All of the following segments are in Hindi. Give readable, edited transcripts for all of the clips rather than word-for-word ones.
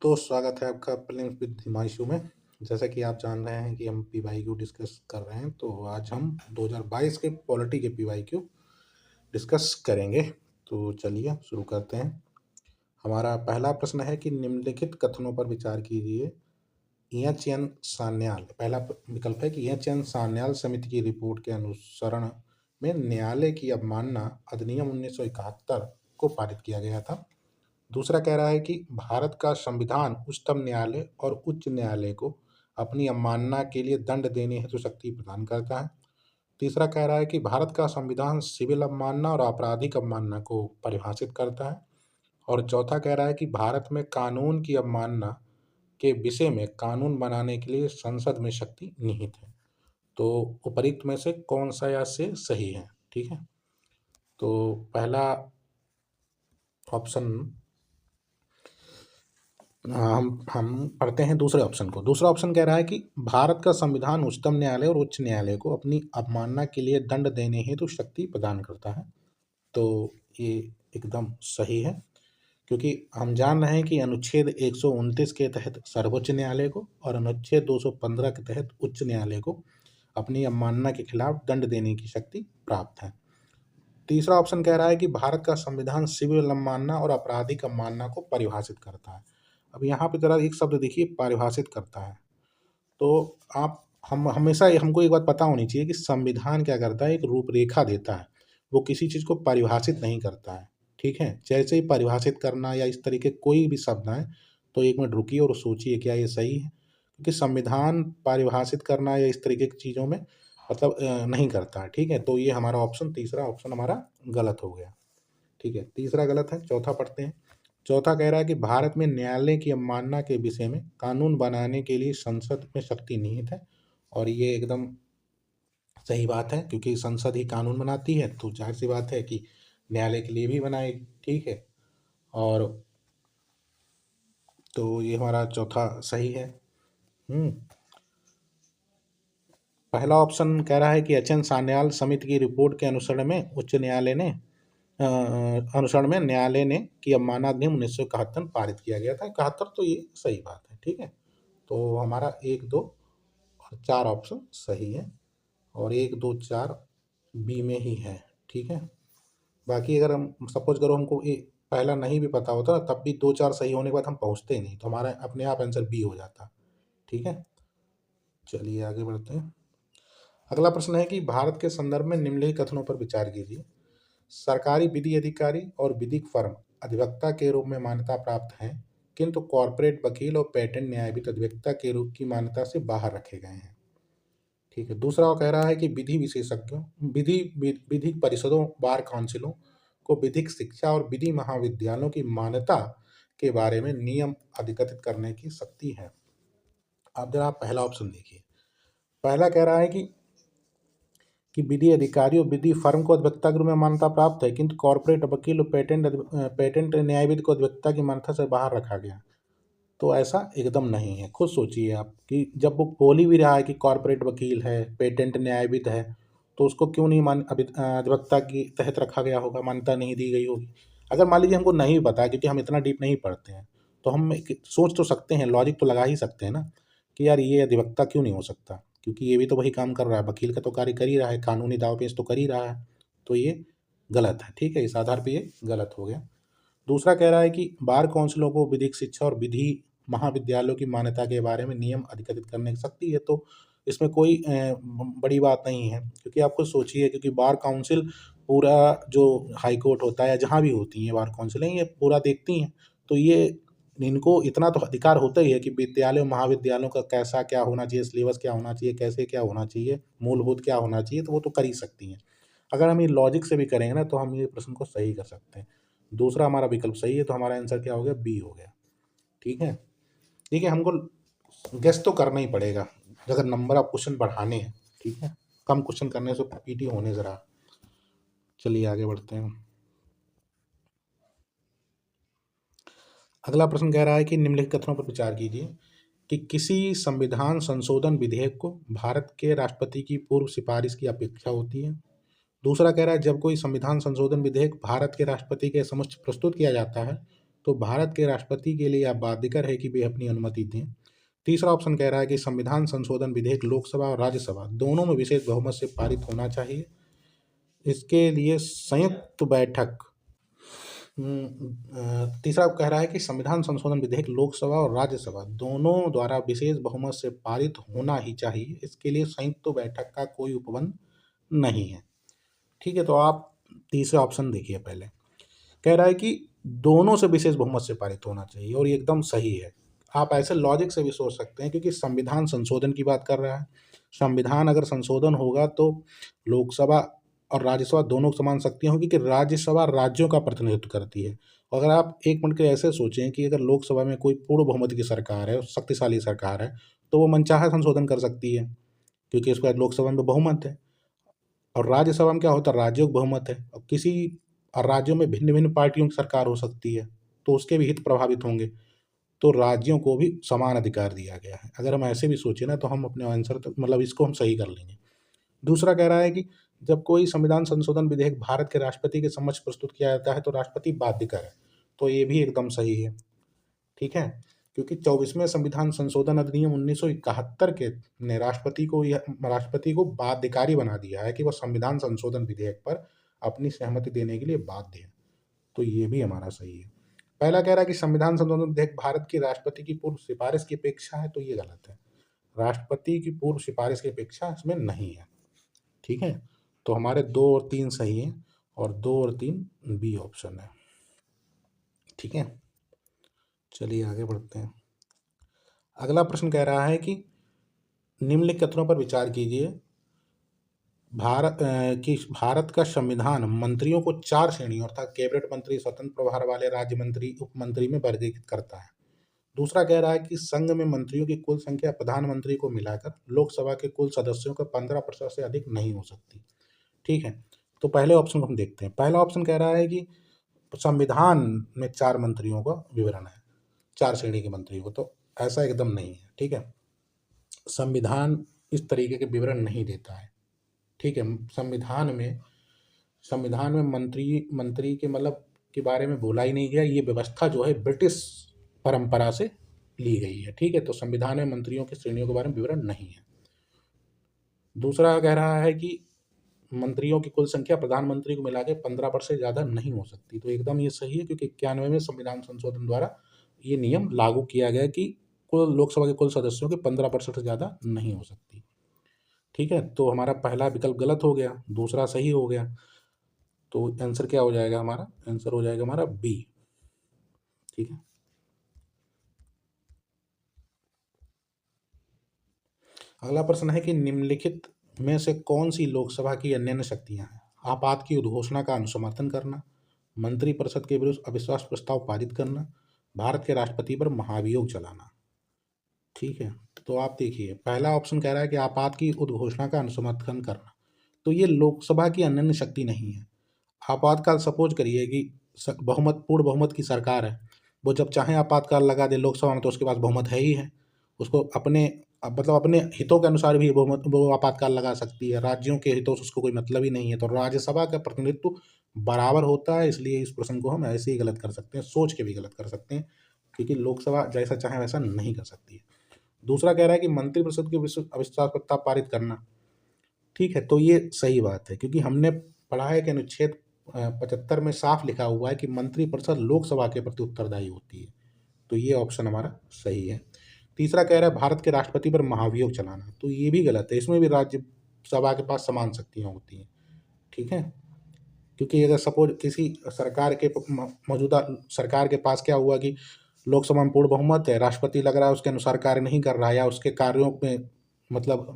तो स्वागत है आपका प्रीलिम्स विद हिमांशु में। जैसा कि आप जान रहे हैं कि हम पीवाईक्यू डिस्कस कर रहे हैं, तो आज हम 2022 के पॉलिटी के पीवाईक्यू डिस्कस करेंगे। तो चलिए शुरू करते हैं। हमारा पहला प्रश्न है कि निम्नलिखित कथनों पर विचार कीजिए। ईएचएन सान्याल, पहला विकल्प है कि ईएचएन सान्याल समिति की रिपोर्ट के अनुसरण में न्यायालय की अवमानना अधिनियम 1971 को पारित किया गया था। दूसरा कह रहा है कि भारत का संविधान उच्चतम न्यायालय और उच्च न्यायालय को अपनी अवमानना के लिए दंड देने हेतु शक्ति प्रदान करता है। तीसरा कह रहा है कि भारत का संविधान सिविल अवमानना और आपराधिक अवमानना को परिभाषित करता है। और चौथा कह रहा है कि भारत में कानून की अवमानना के विषय में कानून बनाने के लिए संसद में शक्ति निहित है। तो उपरोक्त में से कौन सा या से सही है? ठीक है, तो पहला ऑप्शन हम पढ़ते हैं दूसरे ऑप्शन को। दूसरा ऑप्शन कह रहा है कि भारत का संविधान उच्चतम न्यायालय और उच्च न्यायालय को अपनी अवमानना के लिए दंड देने हेतु शक्ति प्रदान करता है। तो ये एकदम सही है, क्योंकि हम जान रहे हैं कि अनुच्छेद 129 के तहत सर्वोच्च न्यायालय को और अनुच्छेद 215 के तहत उच्च न्यायालय को अपनी अवमानना के खिलाफ दंड देने की शक्ति प्राप्त है। तीसरा ऑप्शन कह रहा है कि भारत का संविधान सिविल अवमानना और आपराधिक अवमानना को परिभाषित करता है। अब यहाँ पे जरा एक शब्द देखिए, परिभाषित करता है। तो आप हम हमेशा हमको एक बात पता होनी चाहिए कि संविधान क्या करता है, एक रूपरेखा देता है, वो किसी चीज़ को परिभाषित नहीं करता है। ठीक है, जैसे ही परिभाषित करना या इस तरीके कोई भी शब्द आए तो एक मिनट रुकिए और सोचिए क्या ये सही है, क्योंकि संविधान परिभाषित करना या इस तरीके की चीज़ों में मतलब नहीं करता है। ठीक है, तो ये हमारा ऑप्शन, तीसरा ऑप्शन हमारा गलत हो गया। ठीक है, तीसरा गलत है। चौथा पढ़ते हैं। चौथा कह रहा है कि भारत में न्यायालय की अवमानना के विषय में कानून बनाने के लिए संसद में शक्ति निहित है। और ये एकदम सही बात है, क्योंकि संसद ही कानून बनाती है, तो जाहिर सी बात है कि न्यायालय के लिए भी बनाएगी। ठीक है, और तो ये हमारा चौथा सही है। हम्म पहला ऑप्शन कह रहा है कि एच एन सान्याल समिति की रिपोर्ट के अनुसरण में न्यायालय ने की अवमानना अधिनियम 1971 पारित किया गया था। 71, तो ये सही बात है। ठीक है, तो हमारा 1, 2 और 4 ऑप्शन सही है, और 1, 2, 4 बी में ही है। ठीक है, बाकी अगर हम सपोज करो हमको ये पहला नहीं भी पता होता तब भी 2, 4 सही होने के बाद हम पहुँचते ही नहीं, तो हमारा अपने आप आंसर बी हो जाता। ठीक है, चलिए आगे बढ़ते हैं। अगला प्रश्न है कि भारत के संदर्भ में निम्नलिखित कथनों पर विचार कीजिए। सरकारी विधि अधिकारी और विधिक फर्म अधिवक्ता के रूप में मान्यता प्राप्त हैं, किंतु कॉर्पोरेट वकील और पेटेंट न्यायविद अधिवक्ता के रूप की मान्यता से बाहर रखे गए हैं। ठीक है, दूसरा वो कह रहा है कि विधि विशेषज्ञों, विधिक परिषदों, बार काउंसिलों को विधिक शिक्षा और विधि महाविद्यालयों की मान्यता के बारे में नियम अधिकृत करने की शक्ति है। अब जरा पहला ऑप्शन देखिए। पहला कह रहा है कि विधि अधिकारी और विधि फर्म को अधिवक्ता के रूप में मान्यता प्राप्त है, किंतु कॉर्पोरेट वकील और पेटेंट न्यायविद को अधिवक्ता की मान्यता से बाहर रखा गया। तो ऐसा एकदम नहीं है। खुद सोचिए आप कि जब वो बोल ही भी रहा है कि कॉर्पोरेट वकील है, पेटेंट न्यायविद है, तो उसको क्यों नहीं अधिवक्ता की तहत रखा गया होगा, मान्यता नहीं दी गई होगी। अगर मान लीजिए हमको नहीं पता, क्योंकि हम इतना डीप नहीं पढ़ते हैं, तो हम सोच तो सकते हैं, लॉजिक तो लगा ही सकते हैं ना कि यार ये अधिवक्ता क्यों नहीं हो सकता, क्योंकि ये भी तो वही काम कर रहा है, वकील का तो कार्य कर ही रहा है, कानूनी दाव पेश तो कर ही रहा है। तो ये गलत है। ठीक है, इस आधार पर ये गलत हो गया। दूसरा कह रहा है कि बार काउंसिलों को विधिक शिक्षा और विधि महाविद्यालयों की मान्यता के बारे में नियम अधिकृत करने की शक्ति है। तो इसमें कोई बड़ी बात नहीं है, क्योंकि आप खुद सोचिए, क्योंकि बार काउंसिल पूरा जो हाई कोर्ट होता है या जहाँ भी होती हैं बार काउंसिलें, ये पूरा देखती हैं। तो ये इनको इतना तो अधिकार होता ही है कि विद्यालयों महाविद्यालयों का कैसा क्या होना चाहिए, सिलेबस क्या होना चाहिए, कैसे क्या होना चाहिए, मूलभूत क्या होना चाहिए, तो वो तो कर ही सकती हैं। अगर हम ये लॉजिक से भी करेंगे ना, तो हम ये प्रश्न को सही कर सकते हैं। दूसरा हमारा विकल्प सही है, तो हमारा आंसर क्या हो गया? बी हो गया। ठीक है, ठीक है, हमको गेस तो करना ही पड़ेगा अगर नंबर ऑफ क्वेश्चन बढ़ाने हैं। ठीक है, कम क्वेश्चन करने से पीटी होने जरा। चलिए आगे बढ़ते हैं। अगला प्रश्न कह रहा है कि निम्नलिखित कथनों पर विचार कीजिए कि किसी संविधान संशोधन विधेयक को भारत के राष्ट्रपति की पूर्व सिफारिश की अपेक्षा होती है। दूसरा कह रहा है जब कोई संविधान संशोधन विधेयक भारत के राष्ट्रपति के समक्ष प्रस्तुत किया जाता है, तो भारत के राष्ट्रपति के लिए यह बाध्यकर है कि वे अपनी अनुमति दें। तीसरा ऑप्शन कह रहा है कि संविधान संशोधन विधेयक लोकसभा और राज्यसभा दोनों में विशेष बहुमत से पारित होना चाहिए। इसके लिए संयुक्त बैठक तीसरा कह रहा है कि संविधान संशोधन विधेयक लोकसभा और राज्यसभा दोनों द्वारा विशेष बहुमत से पारित होना ही चाहिए। इसके लिए संयुक्त बैठक का कोई उपबंध नहीं है। ठीक है, तो आप तीसरा ऑप्शन देखिए पहले। कह रहा है कि दोनों से विशेष बहुमत से पारित होना चाहिए और ये एकदम सही है। आप ऐसे लॉजिक से भी सोच सकते हैं क्योंकि संविधान संशोधन की बात कर रहा है। संविधान अगर संशोधन होगा तो लोकसभा और राज्यसभा दोनों को समान शक्तियाँ होंगी कि राज्यसभा राज्यों का प्रतिनिधित्व करती है। अगर आप एक मिनट के ऐसे सोचें कि अगर लोकसभा में कोई पूर्ण बहुमत की सरकार है, शक्तिशाली सरकार है, तो वो मनचाहा संशोधन कर सकती है क्योंकि उसके बाद लोकसभा में बहुमत है। और राज्यसभा में क्या होता है, राज्यों का बहुमत है। अब किसी राज्यों में भिन्न भिन्न पार्टियों की सरकार हो सकती है तो उसके भी हित प्रभावित होंगे। तो राज्यों को भी समान अधिकार दिया गया है। अगर हम ऐसे भी सोचें ना तो हम अपने आंसर तो मतलब इसको हम सही कर लेंगे। दूसरा कह रहा है कि जब कोई संविधान संशोधन विधेयक भारत के राष्ट्रपति के समक्ष प्रस्तुत किया जाता है तो राष्ट्रपति बाध्यकर है। तो ये भी एकदम सही है। ठीक है, क्योंकि 24वें संविधान संशोधन अधिनियम 1971 के ने राष्ट्रपति को बाध्यकारी बना दिया है कि वह संविधान संशोधन विधेयक पर अपनी सहमति देने के लिए बाध्य है। तो ये भी हमारा सही है। पहला कह रहा है कि संविधान संशोधन विधेयक भारत की राष्ट्रपति की पूर्व सिफारिश की अपेक्षा है, तो ये गलत है। राष्ट्रपति की पूर्व सिफारिश की अपेक्षा इसमें नहीं है। ठीक है, तो हमारे 2 और 3 सही हैं और 2 और 3 बी ऑप्शन है। ठीक है, चलिए आगे बढ़ते हैं। अगला प्रश्न कह रहा है कि निम्नलिखित कथनों पर विचार कीजिए। भारत का संविधान मंत्रियों को 4 श्रेणियों अर्थात कैबिनेट मंत्री, स्वतंत्र प्रभार वाले राज्य मंत्री, उप मंत्री में वर्गीकृत करता है। दूसरा कह रहा है कि संघ में मंत्रियों की कुल संख्या प्रधानमंत्री को मिलाकर लोकसभा के कुल सदस्यों का 15% से अधिक नहीं हो सकती। ठीक है, तो पहले ऑप्शन को हम देखते हैं। पहला ऑप्शन कह रहा है कि संविधान में 4 मंत्रियों का विवरण है, 4 श्रेणी के मंत्रियों को, तो ऐसा एकदम नहीं है। ठीक है, संविधान इस तरीके के विवरण नहीं देता है। ठीक है, संविधान में मंत्री के मतलब के बारे में बोला ही नहीं गया। ये व्यवस्था जो है ब्रिटिश परंपरा से ली गई है। ठीक है, तो संविधान में मंत्रियों की श्रेणियों के बारे में विवरण नहीं है। दूसरा कह रहा है कि मंत्रियों की कुल संख्या प्रधानमंत्री को मिला के 15% से ज़्यादा नहीं हो सकती। तो एकदम ये सही है क्योंकि 91वें संविधान संशोधन द्वारा ये नियम लागू किया गया कि कुल लोकसभा के कुल सदस्यों के 15% से ज़्यादा नहीं हो सकती। ठीक है, तो हमारा पहला विकल्प गलत हो गया, दूसरा सही हो गया। तो आंसर क्या हो जाएगा हमारा? आंसर हो जाएगा हमारा बी। ठीक है, अगला प्रश्न है कि निम्नलिखित में से कौन सी लोकसभा की अन्य शक्तियां हैं? आपात की उद्घोषणा का अनुसमर्थन करना, मंत्रिपरिषद के विरुद्ध अविश्वास प्रस्ताव पारित करना, भारत के राष्ट्रपति पर महाभियोग चलाना। ठीक है, तो आप देखिए पहला ऑप्शन कह रहा है कि आपात की उद्घोषणा का अनुसमर्थन करना, तो ये लोकसभा की अनन्य शक्ति नहीं है। आपातकाल सपोज करिए कि पूर्ण बहुमत की सरकार है, वो जब चाहे आपातकाल लगा दे लोकसभा में तो उसके पास बहुमत है ही है। उसको मतलब अपने हितों के अनुसार भी वो आपातकाल लगा सकती है। राज्यों के हितों से उसको कोई मतलब ही नहीं है। तो राज्यसभा का प्रतिनिधित्व बराबर होता है, इसलिए इस प्रश्न को हम ऐसे ही गलत कर सकते हैं, सोच के भी गलत कर सकते हैं, क्योंकि लोकसभा जैसा चाहे वैसा नहीं कर सकती है। दूसरा कह रहा है कि मंत्रिपरिषद के अविश्वास प्रस्ताव पारित करना। ठीक है, तो ये सही बात है क्योंकि हमने पढ़ा है कि अनुच्छेद 75 में साफ लिखा हुआ है कि मंत्रिपरिषद लोकसभा के प्रति उत्तरदायी होती है। तो ये ऑप्शन हमारा सही है। तीसरा कह रहा है भारत के राष्ट्रपति पर महाभियोग चलाना, तो ये भी गलत है। इसमें भी राज्यसभा के पास समान शक्तियाँ होती हैं। ठीक है, क्योंकि अगर सपोज किसी सरकार के मौजूदा सरकार के पास क्या हुआ कि लोकसभा में पूर्ण बहुमत है, राष्ट्रपति लग रहा है उसके अनुसार कार्य नहीं कर रहा है या उसके कार्यों में मतलब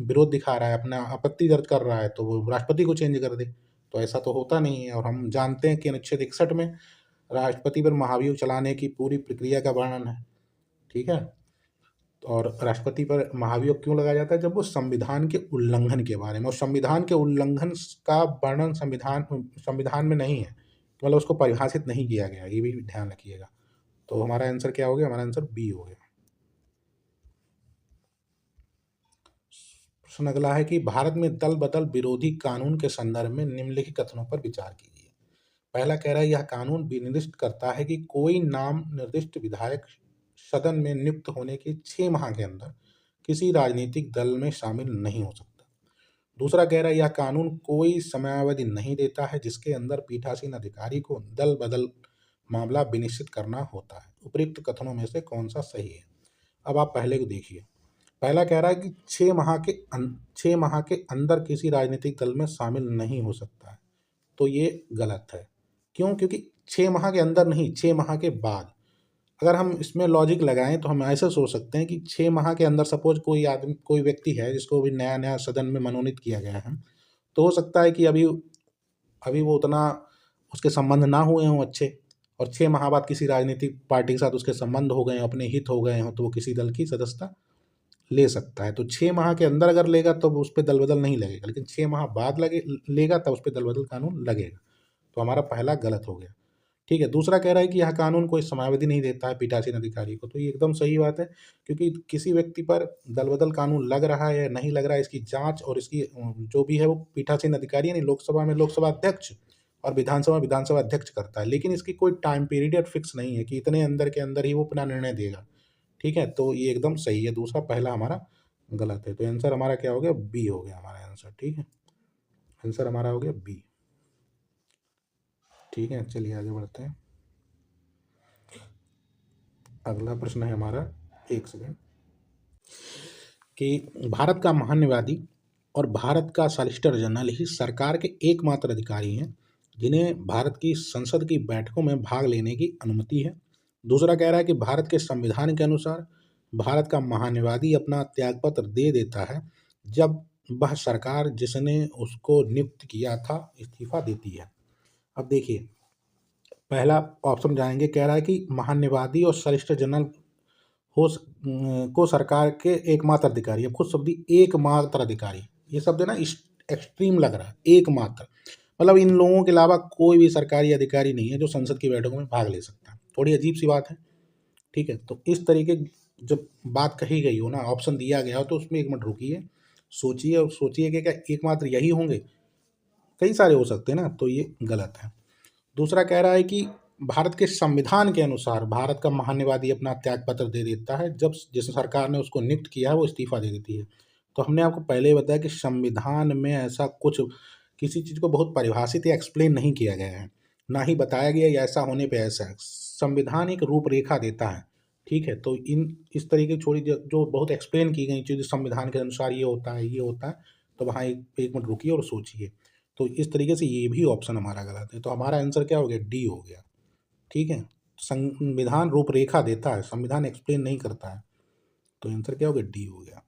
विरोध दिखा रहा है, अपना आपत्ति दर्ज कर रहा है, तो वो राष्ट्रपति को चेंज कर दे। तो ऐसा तो होता नहीं है। और हम जानते हैं कि अनुच्छेद 61 में राष्ट्रपति पर महाभियोग चलाने की पूरी प्रक्रिया का वर्णन है। ठीक है, और राष्ट्रपति पर महाभियोग क्यों लगाया जाता है? जब वो संविधान के उल्लंघन के बारे में, और संविधान के उल्लंघन का वर्णन संविधान में नहीं है, मतलब उसको परिभाषित नहीं किया गया। ये भी ध्यान रखिएगा। तो हमारा आंसर क्या हो गया? हमारा आंसर बी हो गया। प्रश्न अगला है कि भारत में दल बदल विरोधी कानून के संदर्भ में निम्नलिखित कथनों पर विचार कीजिए। पहला कह रहा है यह कानून विनिर्दिष्ट करता है कि कोई नाम निर्दिष्ट विधायक सदन में नियुक्त होने के 6 माह के अंदर किसी राजनीतिक दल में शामिल नहीं हो सकता। दूसरा कह रहा है यह कानून कोई समयावधि नहीं देता है जिसके अंदर पीठासीन अधिकारी को दल बदल मामला विनिश्चित करना होता है। उपयुक्त कथनों में से कौन सा सही है? अब आप पहले को देखिए। पहला कह रहा है कि 6 माह के अंदर किसी राजनीतिक दल में शामिल नहीं हो सकता है, तो ये गलत है। क्यों? क्योंकि 6 माह के अंदर नहीं, 6 माह के बाद। अगर हम इसमें लॉजिक लगाएं तो हम ऐसे सोच सकते हैं कि 6 माह के अंदर सपोज कोई व्यक्ति है जिसको भी नया नया सदन में मनोनीत किया गया है, तो हो सकता है कि अभी अभी वो उतना उसके संबंध ना हुए हों अच्छे, और 6 माह बाद किसी राजनीतिक पार्टी के साथ उसके संबंध हो गए, अपने हित हो गए हों, तो वो किसी दल की सदस्यता ले सकता है। तो 6 माह के अंदर अगर लेगा तो उस पे दल बदल नहीं लगेगा, लेकिन 6 माह बाद लेगा तब उस पे दल बदल कानून लगेगा। तो हमारा पहला गलत हो गया। ठीक है। दूसरा कह रहा है कि यह कानून कोई समयावधि नहीं देता है पीठासीन अधिकारी को, तो ये एकदम सही बात है, क्योंकि किसी व्यक्ति पर दल बदल कानून लग रहा है या नहीं लग रहा है, इसकी जांच और इसकी जो भी है वो पीठासीन अधिकारी यानी लोकसभा में लोकसभा अध्यक्ष और विधानसभा में विधानसभा अध्यक्ष करता है, लेकिन इसकी कोई टाइम पीरियड फिक्स नहीं है कि इतने अंदर के अंदर ही वो अपना निर्णय देगा। ठीक है, तो ये एकदम सही है। दूसरा पहला हमारा गलत है, तो आंसर हमारा क्या हो गया? बी हो गया हमारा आंसर। ठीक है, आंसर हमारा हो गया बी। ठीक है, चलिए आगे बढ़ते हैं। अगला प्रश्न है हमारा, एक सेकेंड, कि भारत का महान्यायवादी और भारत का सॉलिसिटर जनरल ही सरकार के एकमात्र अधिकारी हैं जिन्हें भारत की संसद की बैठकों में भाग लेने की अनुमति है। दूसरा कह रहा है कि भारत के संविधान के अनुसार भारत का महान्यायवादी अपना त्यागपत्र दे देता है जब वह सरकार जिसने उसको नियुक्त किया था इस्तीफा देती है। अब देखिए, पहला ऑप्शन जाएंगे, कह रहा है कि महान्यायवादी और सॉलिसिटर जनरल को सरकार के एकमात्र अधिकारी। अब खुद शब्द एकमात्र अधिकारी, ये शब्द है ना एक्सट्रीम लग रहा है। एकमात्र मतलब इन लोगों के अलावा कोई भी सरकारी अधिकारी नहीं है जो संसद की बैठकों में भाग ले सकता है। थोड़ी अजीब सी बात है। ठीक है, तो इस तरीके जब बात कही गई हो ना, ऑप्शन दिया गया हो, तो उसमें एक मिनट रुकिए, सोचिए और सोचिए कि क्या एकमात्र यही होंगे? कई सारे हो सकते हैं ना, तो ये गलत है। दूसरा कह रहा है कि भारत के संविधान के अनुसार भारत का महान्यायवादी अपना त्यागपत्र दे देता है जब जिस सरकार ने उसको नियुक्त किया है वो इस्तीफा दे देती है। तो हमने आपको पहले ही बताया कि संविधान में ऐसा कुछ किसी चीज़ को बहुत परिभाषित या एक्सप्लेन नहीं किया गया है, ना ही बताया गया या ऐसा होने पे ऐसा है। संविधान एक रूपरेखा देता है। ठीक है, तो इन इस तरीके की छोड़ी जो बहुत एक्सप्लेन की गई चीज़ संविधान के अनुसार ये होता है, ये होता है, तो वहाँ एक मिनट रुकिए और सोचिए। तो इस तरीके से ये भी ऑप्शन हमारा गलत है, तो हमारा आंसर क्या हो गया? डी हो गया। ठीक है, संविधान रूपरेखा देता है, संविधान एक्सप्लेन नहीं करता है, तो आंसर क्या हो गया? डी हो गया।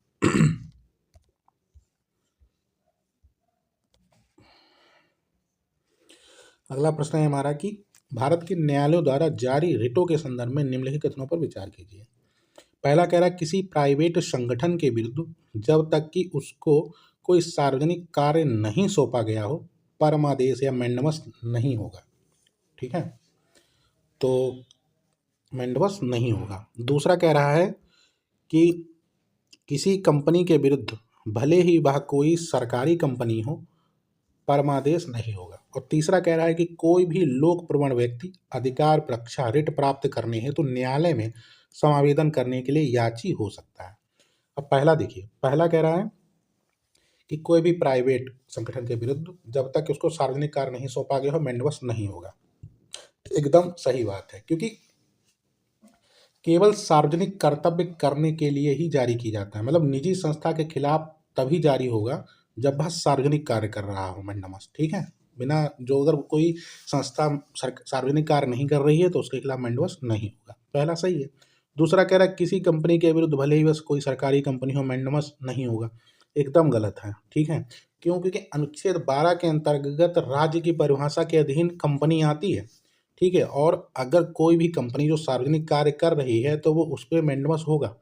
अगला प्रश्न है हमारा कि भारत के न्यायालयों द्वारा जारी रिटों के संदर्भ में निम्नलिखित कथनों पर विचार कीजिए। पहला कह रहा है किसी प्राइवेट संगठन के विरुद्ध जब तक कि उसको कोई सार्वजनिक कार्य नहीं सौंपा गया हो परमादेश या मैंडमस नहीं होगा। ठीक है, तो मैंडमस नहीं होगा। दूसरा कह रहा है कि किसी कंपनी के विरुद्ध भले ही वह कोई सरकारी कंपनी हो परमादेश नहीं होगा। और तीसरा कह रहा है कि कोई भी लोक प्रवण व्यक्ति अधिकार परीक्षा रिट प्राप्त करने हेतु तो न्यायालय में समावेदन करने के लिए याची हो सकता है। अब पहला देखिए, पहला कह रहा है कि कोई भी प्राइवेट संगठन के विरुद्ध जब तक उसको सार्वजनिक कार्य नहीं सौंपा गया हो मैंडवस नहीं होगा। एकदम सही बात है, क्योंकि केवल सार्वजनिक कर्तव्य करने के लिए ही जारी की जाता है। मतलब निजी संस्था के खिलाफ तभी जारी होगा जब वह सार्वजनिक कार्य कर रहा हो मैंडमस। ठीक है, बिना जो अगर कोई संस्था सार्वजनिक कार्य नहीं कर रही है तो उसके खिलाफ मैंडवस नहीं होगा। पहला सही है। दूसरा कह रहा है किसी कंपनी के विरुद्ध भले ही बस कोई सरकारी कंपनी हो मैंडमस नहीं होगा। एकदम गलत है। ठीक है, क्यों? क्योंकि अनुच्छेद 12 के अंतर्गत राज्य की परिभाषा के अधीन कंपनी आती है। ठीक है, और अगर कोई भी कंपनी जो सार्वजनिक कार्य कर रही है तो वो उस पर मैंडमस होगा।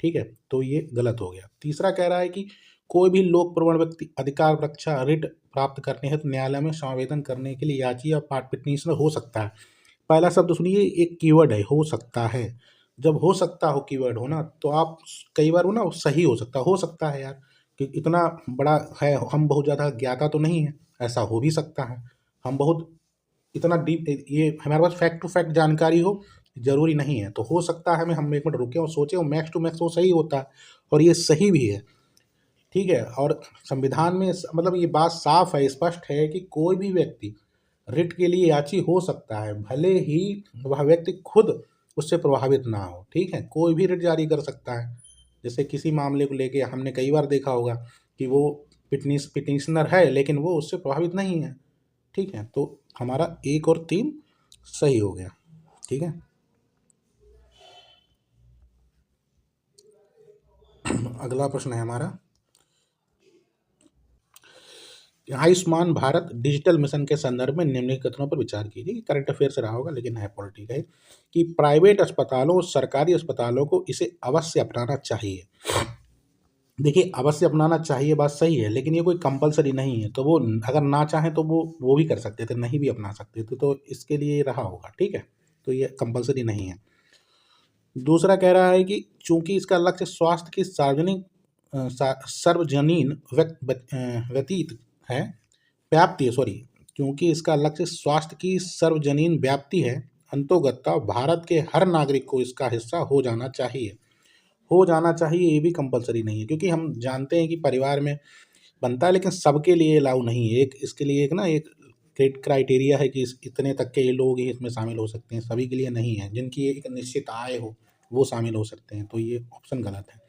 ठीक है, तो ये गलत हो गया। तीसरा कह रहा है कि कोई भी लोक प्रवण व्यक्ति अधिकार रक्षा रिट प्राप्त करने हेतु तो न्यायालय में संवेदन करने के लिए याची या पिटीशनर हो सकता है। पहला शब्द सुनिए, एक कीवर्ड है हो सकता है। जब हो सकता हो कीवर्ड हो ना, तो आप कई बार हो ना सही हो सकता है यार, कि इतना बड़ा है, हम बहुत ज़्यादा ज्ञाता तो नहीं है, ऐसा हो भी सकता है। हम बहुत इतना डीप ये हमारे पास फैक्ट टू फैक्ट जानकारी हो जरूरी नहीं है। तो हो सकता है हम एक मिनट रुके और सोचे, और मैक्स टू मैक्स वो सही होता है, और ये सही भी है। ठीक है, और संविधान में मतलब ये बात साफ है, स्पष्ट है कि कोई भी व्यक्ति रिट के लिए याची हो सकता है, भले ही वह व्यक्ति खुद उससे प्रभावित ना हो। ठीक है, कोई भी रिट जारी कर सकता है। जैसे किसी मामले को लेके हमने कई बार देखा होगा कि वो पिटिशनर है लेकिन वो उससे प्रभावित नहीं है। ठीक है, तो हमारा 1 और 3 सही हो गया। ठीक है। अगला प्रश्न है हमारा, आयुष्मान भारत डिजिटल मिशन के संदर्भ में निम्नलिखित कथनों पर विचार कीजिए। करंट अफेयर से रहा होगा लेकिन है पॉलिटिकल है, कि प्राइवेट अस्पतालों और सरकारी अस्पतालों को इसे अवश्य अपनाना चाहिए। देखिए, अवश्य अपनाना चाहिए बात सही है, लेकिन ये कोई कंपलसरी नहीं है। तो वो अगर ना चाहें तो वो भी कर सकते थे, नहीं भी अपना सकते थे, तो इसके लिए रहा होगा। ठीक है, तो ये कंपलसरी नहीं है। दूसरा कह रहा है कि चूंकि इसका लक्ष्य स्वास्थ्य की सार्वजनिक सार्वजनीन व्यतीत है, व्याप्ति है, सॉरी, क्योंकि इसका लक्ष्य स्वास्थ्य की सार्वजनीन व्याप्ति है, अंतोगत्ता भारत के हर नागरिक को इसका हिस्सा हो जाना चाहिए। हो जाना चाहिए ये भी कंपलसरी नहीं है, क्योंकि हम जानते हैं कि परिवार में बनता है, लेकिन सबके लिए अलाउ नहीं है। एक इसके लिए एक ना एक क्राइटेरिया है कि इतने तक के ये लोग ही इसमें शामिल हो सकते हैं, सभी के लिए नहीं है। जिनकी एक निश्चित आय हो वो शामिल हो सकते हैं, तो ये ऑप्शन गलत है।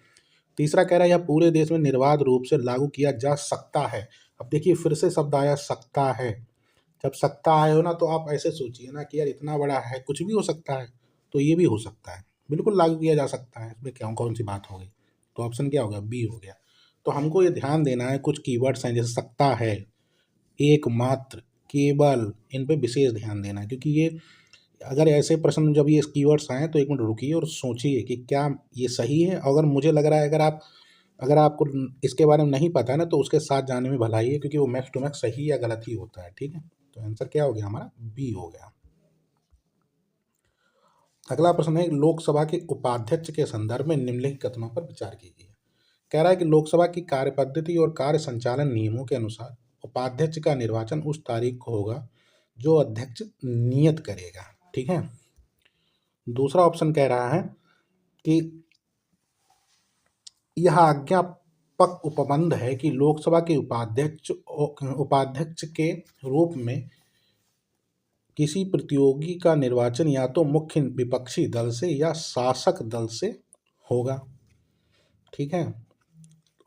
तीसरा कह रहा है यह पूरे देश में निर्बाध रूप से लागू किया जा सकता है। अब देखिए फिर से शब्द आया सकता है। जब सकता आए हो ना, तो आप ऐसे सोचिए ना कि यार इतना बड़ा है, कुछ भी हो सकता है, तो ये भी हो सकता है, बिल्कुल लागू किया जा सकता है, इसमें क्या कौन सी बात हो गई। तो ऑप्शन क्या होगा, बी हो गया। तो हमको ये ध्यान देना है, कुछ कीवर्ड्स हैं जैसे सकता है, एकमात्र, केवल, इन पे विशेष ध्यान देना है, क्योंकि ये अगर ऐसे प्रश्न जब ये कीवर्ड्स आए तो एक मिनट रुकिए और सोचिए कि क्या ये सही है। अगर मुझे लग रहा है अगर आपको इसके बारे में नहीं पता है ना, तो उसके साथ जाने में भलाई है, क्योंकि वो मैक्स टू मैक्स सही या गलत ही होता है। ठीक है, तो आंसर क्या हो गया हमारा, बी हो गया। अगला प्रश्न है, लोकसभा के उपाध्यक्ष के संदर्भ में निम्नलिखित कथनों पर विचार कीजिए। कह रहा है कि लोकसभा की कार्य पद्धति और कार्य संचालन नियमों के अनुसार उपाध्यक्ष का निर्वाचन उस तारीख को होगा जो अध्यक्ष नियत करेगा। ठीक है। दूसरा ऑप्शन कह रहा है कि यह आज्ञापक उपबंध है कि लोकसभा के उपाध्यक्ष के रूप में किसी प्रतियोगी का निर्वाचन या तो मुख्य विपक्षी दल से या शासक दल से होगा। ठीक है।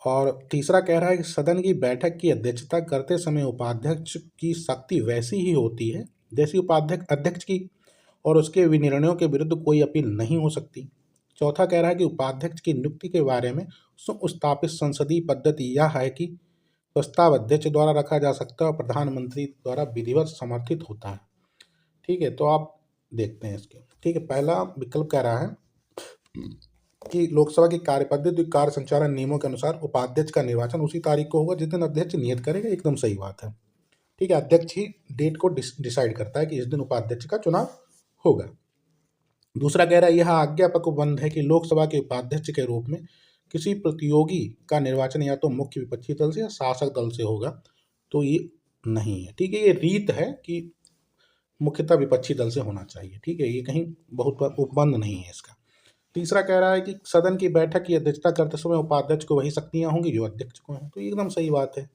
और तीसरा कह रहा है कि सदन की बैठक की अध्यक्षता करते समय उपाध्यक्ष की शक्ति वैसी ही होती है जैसी उपाध्यक्ष अध्यक्ष की, और उसके विनिर्णयों के विरुद्ध कोई अपील नहीं हो सकती। चौथा कह रहा है कि उपाध्यक्ष की नियुक्ति के बारे में सुस्थापित संसदीय पद्धति यह है कि प्रस्ताव अध्यक्ष द्वारा रखा जा सकता है और प्रधानमंत्री द्वारा विधिवत समर्थित होता है। ठीक है, तो आप देखते हैं इसके। ठीक है, पहला विकल्प कह रहा है कि लोकसभा की कार्य पद्धति कार्य संचालन नियमों के अनुसार उपाध्यक्ष का निर्वाचन उसी तारीख को होगा जिस दिन अध्यक्ष नियत करेगा। एकदम सही बात है। ठीक है, अध्यक्ष ही डेट को डिसाइड करता है कि इस दिन उपाध्यक्ष का चुनाव होगा। दूसरा कह रहा है यह आज्ञापक उपबंध है कि लोकसभा के उपाध्यक्ष के रूप में किसी प्रतियोगी का निर्वाचन या तो मुख्य विपक्षी दल से या शासक दल से होगा। तो ये नहीं है। ठीक है, ये रीत है कि मुख्यतः विपक्षी दल से होना चाहिए। ठीक है, ये कहीं बहुत उपबंध नहीं है इसका। तीसरा कह रहा है कि सदन की बैठक की अध्यक्षता करते समय उपाध्यक्ष को वही शक्तियां होंगी जो अध्यक्ष को हैं। तो एकदम सही बात है,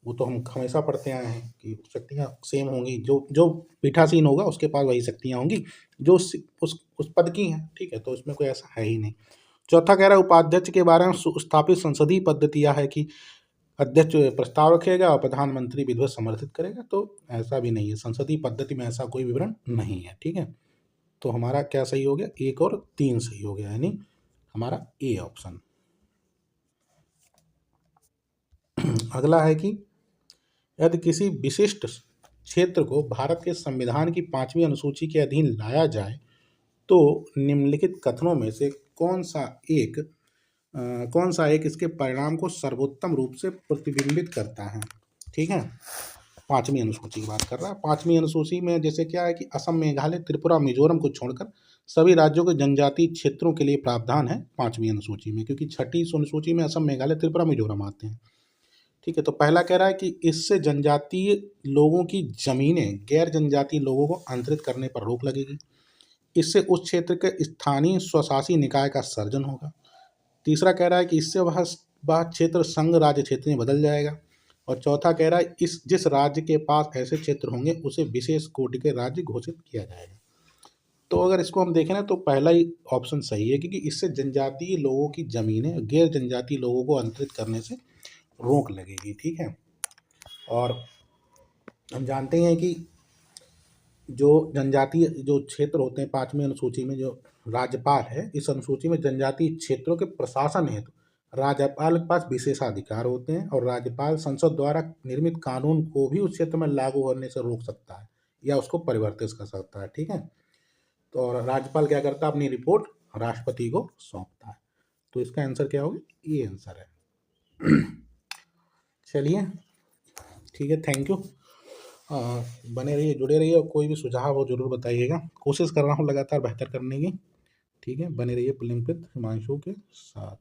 वो तो हम हमेशा पढ़ते आए हैं कि शक्तियां सेम होंगी, जो जो पीठासीन होगा उसके पास वही शक्तियां होंगी जो उस पद की हैं। ठीक है, तो इसमें कोई ऐसा है ही नहीं। चौथा कह रहा है उपाध्यक्ष के बारे में स्थापित संसदीय पद्धति यह है कि अध्यक्ष प्रस्ताव रखेगा और प्रधानमंत्री विधिवत समर्थित करेगा। तो ऐसा भी नहीं है, संसदीय पद्धति में ऐसा कोई विवरण नहीं है। ठीक है, तो हमारा क्या सही हो गया, 1 और 3 सही हो गया, यानी हमारा ए ऑप्शन। अगला है कि यदि किसी विशिष्ट क्षेत्र को भारत के संविधान की 5वीं अनुसूची के अधीन लाया जाए तो निम्नलिखित कथनों में से कौन सा एक इसके परिणाम को सर्वोत्तम रूप से प्रतिबिंबित करता है। ठीक है, 5वीं अनुसूची की बात कर रहा है। 5वीं अनुसूची में जैसे क्या है कि असम, मेघालय, त्रिपुरा, मिजोरम को छोड़कर सभी राज्यों के जनजातीय क्षेत्रों के लिए प्रावधान है 5वीं अनुसूची में, क्योंकि 6ठी अनुसूची में असम, मेघालय, त्रिपुरा, मिजोरम आते हैं। ठीक है, तो पहला कह रहा है कि इससे जनजातीय लोगों की ज़मीनें गैर जनजातीय लोगों को अंतरित करने पर रोक लगेगी। इससे उस क्षेत्र के स्थानीय स्वशासी निकाय का सर्जन होगा। तीसरा कह रहा है कि इससे वह क्षेत्र संघ राज्य क्षेत्र में बदल जाएगा। और चौथा कह रहा है इस जिस राज्य के पास ऐसे क्षेत्र होंगे उसे विशेष कोटि के राज्य घोषित किया जाएगा। तो अगर इसको हम देखें ना तो पहला ही ऑप्शन सही है, क्योंकि इससे जनजातीय लोगों की ज़मीनें गैर जनजातीय लोगों को अंतरित करने से रोक लगेगी। ठीक है, और हम जानते हैं कि जो जनजातीय जो क्षेत्र होते हैं 5वीं अनुसूची में जो राज्यपाल है, इस अनुसूची में जनजातीय क्षेत्रों के प्रशासन हेतु राज्यपाल के पास विशेषाधिकार होते हैं और राज्यपाल संसद द्वारा निर्मित कानून को भी उस क्षेत्र में लागू होने से रोक सकता है या उसको परिवर्तित कर सकता है। ठीक है, तो और राज्यपाल क्या करता है, अपनी रिपोर्ट राष्ट्रपति को सौंपता है। तो इसका आंसर क्या होगा, ये आंसर है। चलिए ठीक है, थैंक यू। बने रहिए, जुड़े रहिए, और कोई भी सुझाव हो जरूर बताइएगा। कोशिश कर रहा हूँ लगातार बेहतर करने की। ठीक है, बने रहिए पुलिंग हिमांशु के साथ।